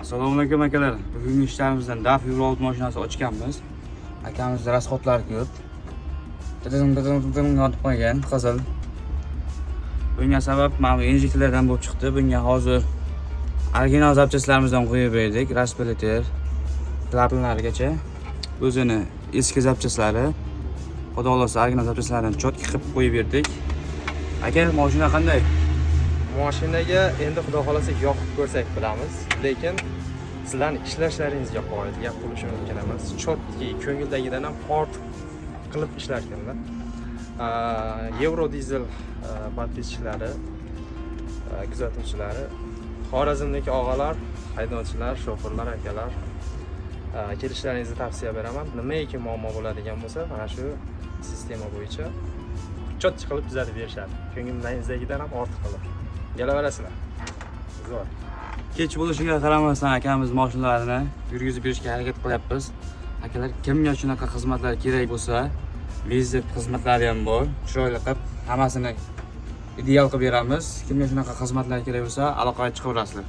Assalomu alaykum akalar. Bugungi ishlarimizdan DAF Euro 6 mashinasi ochganmiz. Akamizda rasxodlar ko'p. Didim yotib qolgan qizil. Bunga sabab mana bu injektorlardan bo'lib chiqdi. Bunga hozir original zapchastlarimizdan qo'yib berdik. Raspelator, klapanlargacha. O'zini eski zapchastlari, xudo xolasa original zapchastlardan cho'tki qilib qo'yib berdik. Aka, mashina qanday? Mashinaga endi xudo xolasa yoqib ko'rsak bilamiz, lekin sizlarning ishlashlaringizga qo'yib gap bo'lishi mumkin emas. Chotki ko'ngildagidan ham ortiq qilib ishlarkanlar. Euro dizel podpischilari, kuzatuvchilari, Xorazmdagi og'alar, haydovchilar, shoferlar, akalar kelishlaringizni tavsiya beraman. Nimaiki muammo bo'ladigan bo'lsa, mana shu sistema bo'yicha chotchi qilib tuzatib berishadi. Ko'ngilingizdagidan ham ortiq qilib. Kelaverasizlar. Zo'r. Kech bo'lishiga qaramasdan akamiz mashinalarini yurgizib berishga harakat qilyapmiz. Akalar, kimga shunaqa xizmatlar kerak bo'lsa, vizit xizmatlari ham bor. Chiroyli qilib hammasini ideal qilib beramiz. Kimga shunaqa xizmatlar kerak bo'lsa, aloqaga chiqaverasizlar.